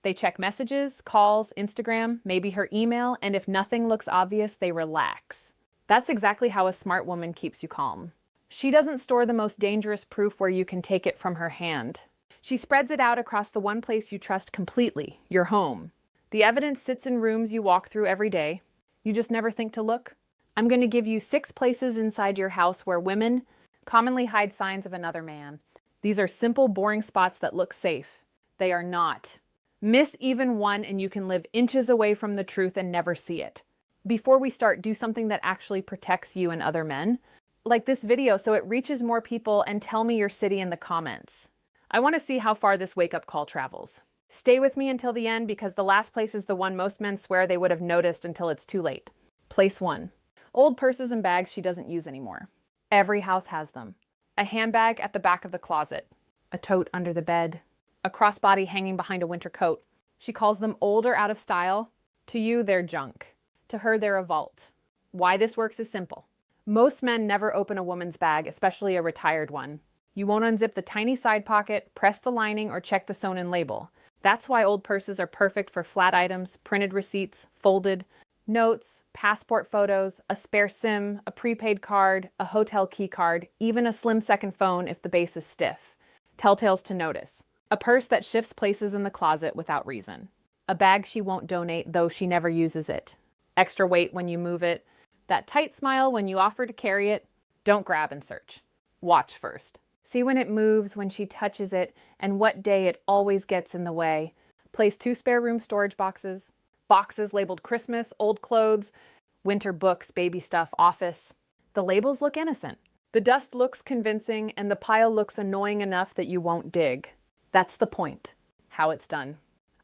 They check messages, calls, Instagram, maybe her email, and if nothing looks obvious, they relax. That's exactly how a smart woman keeps you calm. She doesn't store the most dangerous proof where you can take it from her hand. She spreads it out across the one place you trust completely, your home. The evidence sits in rooms you walk through every day. You just never think to look? I'm going to give you 6 places inside your house where women commonly hide signs of another man. These are simple, boring spots that look safe. They are not. Miss even one and you can live inches away from the truth and never see it. Before we start, do something that actually protects you and other men. Like this video so it reaches more people, and tell me your city in the comments. I want to see how far this wake-up call travels. Stay with me until the end because the last place is the one most men swear they would have noticed until it's too late. Place 1. Old purses and bags she doesn't use anymore. Every house has them. A handbag at the back of the closet. A tote under the bed. A crossbody hanging behind a winter coat. She calls them old or out of style. To you, they're junk. To her, they're a vault. Why this works is simple. Most men never open a woman's bag, especially a retired one. You won't unzip the tiny side pocket, press the lining, or check the sewn-in label. That's why old purses are perfect for flat items, printed receipts, folded, notes, passport photos, a spare SIM, a prepaid card, a hotel key card, even a slim second phone if the base is stiff. Telltales to notice. A purse that shifts places in the closet without reason. A bag she won't donate, though she never uses it. Extra weight when you move it. That tight smile when you offer to carry it. Don't grab and search. Watch first. See when it moves, when she touches it, and what day it always gets in the way. Place 2 spare room storage boxes. Boxes labeled Christmas, old clothes, winter books, baby stuff, office. The labels look innocent. The dust looks convincing, and the pile looks annoying enough that you won't dig. That's the point. How it's done.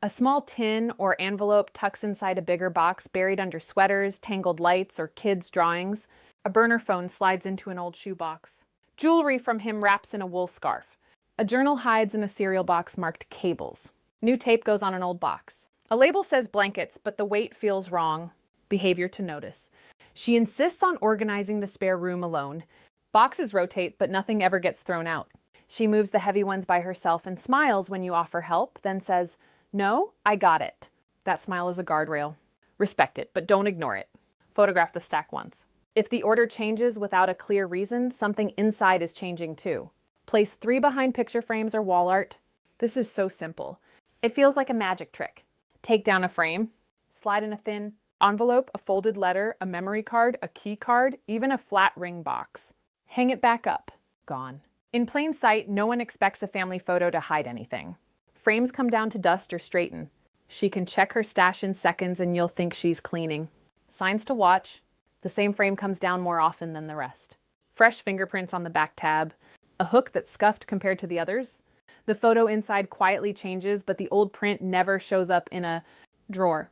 A small tin or envelope tucks inside a bigger box buried under sweaters, tangled lights, or kids' drawings. A burner phone slides into an old shoebox. Jewelry from him wraps in a wool scarf. A journal hides in a cereal box marked cables. New tape goes on an old box. A label says blankets, but the weight feels wrong. Behavior to notice. She insists on organizing the spare room alone. Boxes rotate, but nothing ever gets thrown out. She moves the heavy ones by herself and smiles when you offer help, then says, "No, I got it." That smile is a guardrail. Respect it, but don't ignore it. Photograph the stack once. If the order changes without a clear reason, something inside is changing too. Place 3 behind picture frames or wall art. This is so simple. It feels like a magic trick. Take down a frame, slide in a thin envelope, a folded letter, a memory card, a key card, even a flat ring box. Hang it back up. Gone. In plain sight, no one expects a family photo to hide anything. Frames come down to dust or straighten. She can check her stash in seconds and you'll think she's cleaning. Signs to watch. The same frame comes down more often than the rest. Fresh fingerprints on the back tab. A hook that's scuffed compared to the others. The photo inside quietly changes, but the old print never shows up in a drawer.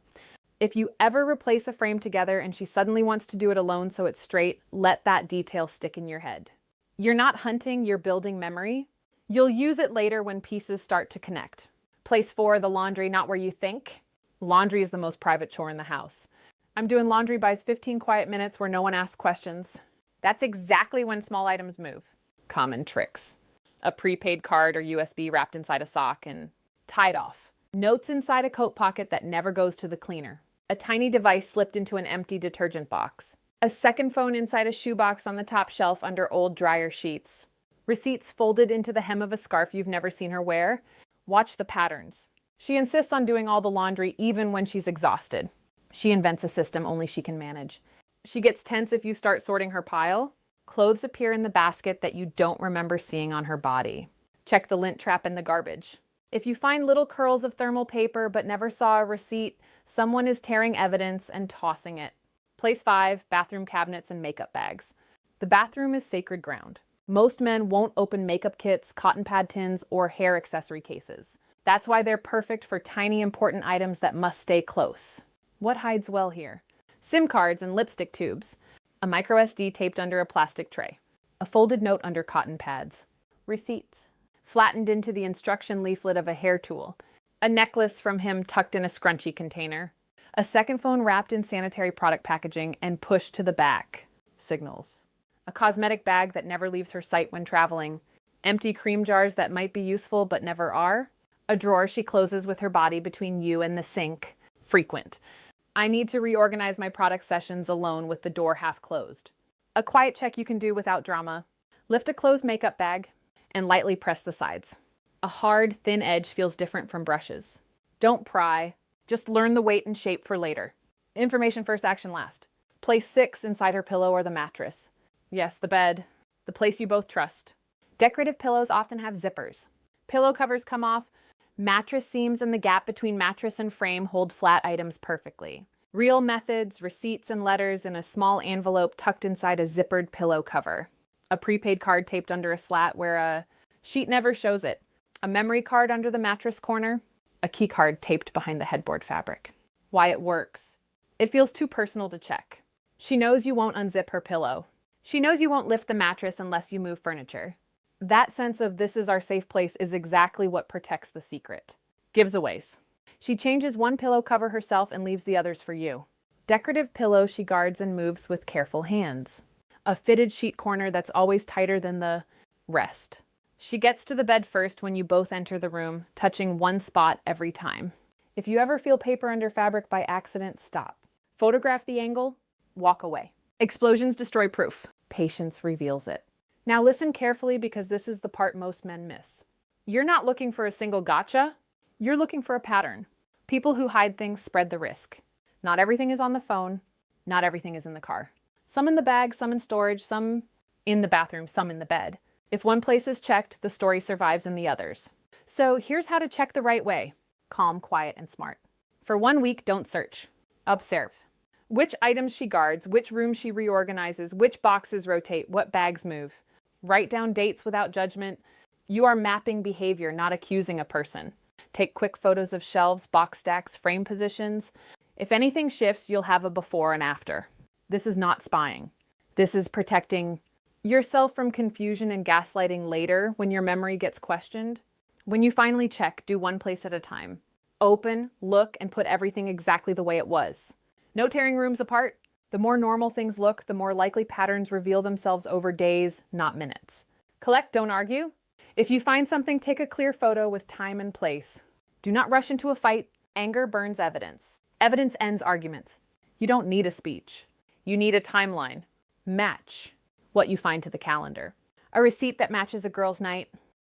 If you ever replace a frame together and she suddenly wants to do it alone so it's straight, let that detail stick in your head. You're not hunting, you're building memory. You'll use it later when pieces start to connect. Place 4, the laundry, not where you think. Laundry is the most private chore in the house. I'm doing laundry buys 15 quiet minutes where no one asks questions. That's exactly when small items move. Common tricks. A prepaid card or USB wrapped inside a sock and tied off. Notes inside a coat pocket that never goes to the cleaner. A tiny device slipped into an empty detergent box. A second phone inside a shoebox on the top shelf under old dryer sheets. Receipts folded into the hem of a scarf you've never seen her wear. Watch the patterns. She insists on doing all the laundry even when she's exhausted. She invents a system only she can manage. She gets tense if you start sorting her pile. Clothes appear in the basket that you don't remember seeing on her body. Check the lint trap in the garbage. If you find little curls of thermal paper but never saw a receipt, someone is tearing evidence and tossing it. Place 5, bathroom cabinets and makeup bags. The bathroom is sacred ground. Most men won't open makeup kits, cotton pad tins, or hair accessory cases. That's why they're perfect for tiny important items that must stay close. What hides well here? SIM cards and lipstick tubes. A micro SD taped under a plastic tray. A folded note under cotton pads. Receipts. Flattened into the instruction leaflet of a hair tool. A necklace from him tucked in a scrunchie container. A second phone wrapped in sanitary product packaging and pushed to the back. Signals. A cosmetic bag that never leaves her sight when traveling. Empty cream jars that might be useful but never are. A drawer she closes with her body between you and the sink. Frequent. I need to reorganize my product sessions alone with the door half closed. A quiet check you can do without drama. Lift a closed makeup bag and lightly press the sides. A hard, thin edge feels different from brushes. Don't pry. Just learn the weight and shape for later. Information first, action last. Place 6 inside her pillow or the mattress. Yes, the bed. The place you both trust. Decorative pillows often have zippers. Pillow covers come off. Mattress seams in the gap between mattress and frame hold flat items perfectly. Real methods, receipts and letters in a small envelope tucked inside a zippered pillow cover. A prepaid card taped under a slat where a sheet never shows it. A memory card under the mattress corner. A key card taped behind the headboard fabric. Why it works. It feels too personal to check. She knows you won't unzip her pillow. She knows you won't lift the mattress unless you move furniture. That sense of this is our safe place is exactly what protects the secret. Giveaways. She changes one pillow cover herself and leaves the others for you. Decorative pillow she guards and moves with careful hands. A fitted sheet corner that's always tighter than the rest. She gets to the bed first when you both enter the room, touching one spot every time. If you ever feel paper under fabric by accident, stop. Photograph the angle, walk away. Explosions destroy proof. Patience reveals it. Now listen carefully because this is the part most men miss. You're not looking for a single gotcha. You're looking for a pattern. People who hide things spread the risk. Not everything is on the phone. Not everything is in the car. Some in the bag, some in storage, some in the bathroom, some in the bed. If one place is checked, the story survives in the others. So here's how to check the right way. Calm, quiet, and smart. For 1 week, don't search. Observe. Which items she guards, which rooms she reorganizes, which boxes rotate, what bags move. Write down dates without judgment. You are mapping behavior, not accusing a person. Take quick photos of shelves, box stacks, frame positions. If anything shifts, you'll have a before and after. This is not spying. This is protecting yourself from confusion and gaslighting later when your memory gets questioned. When you finally check, do one place at a time. Open, look, and put everything exactly the way it was. No tearing rooms apart. The more normal things look, the more likely patterns reveal themselves over days, not minutes. Collect, don't argue. If you find something, take a clear photo with time and place. Do not rush into a fight. Anger burns evidence. Evidence ends arguments. You don't need a speech. You need a timeline. Match what you find to the calendar. A receipt that matches a girl's night.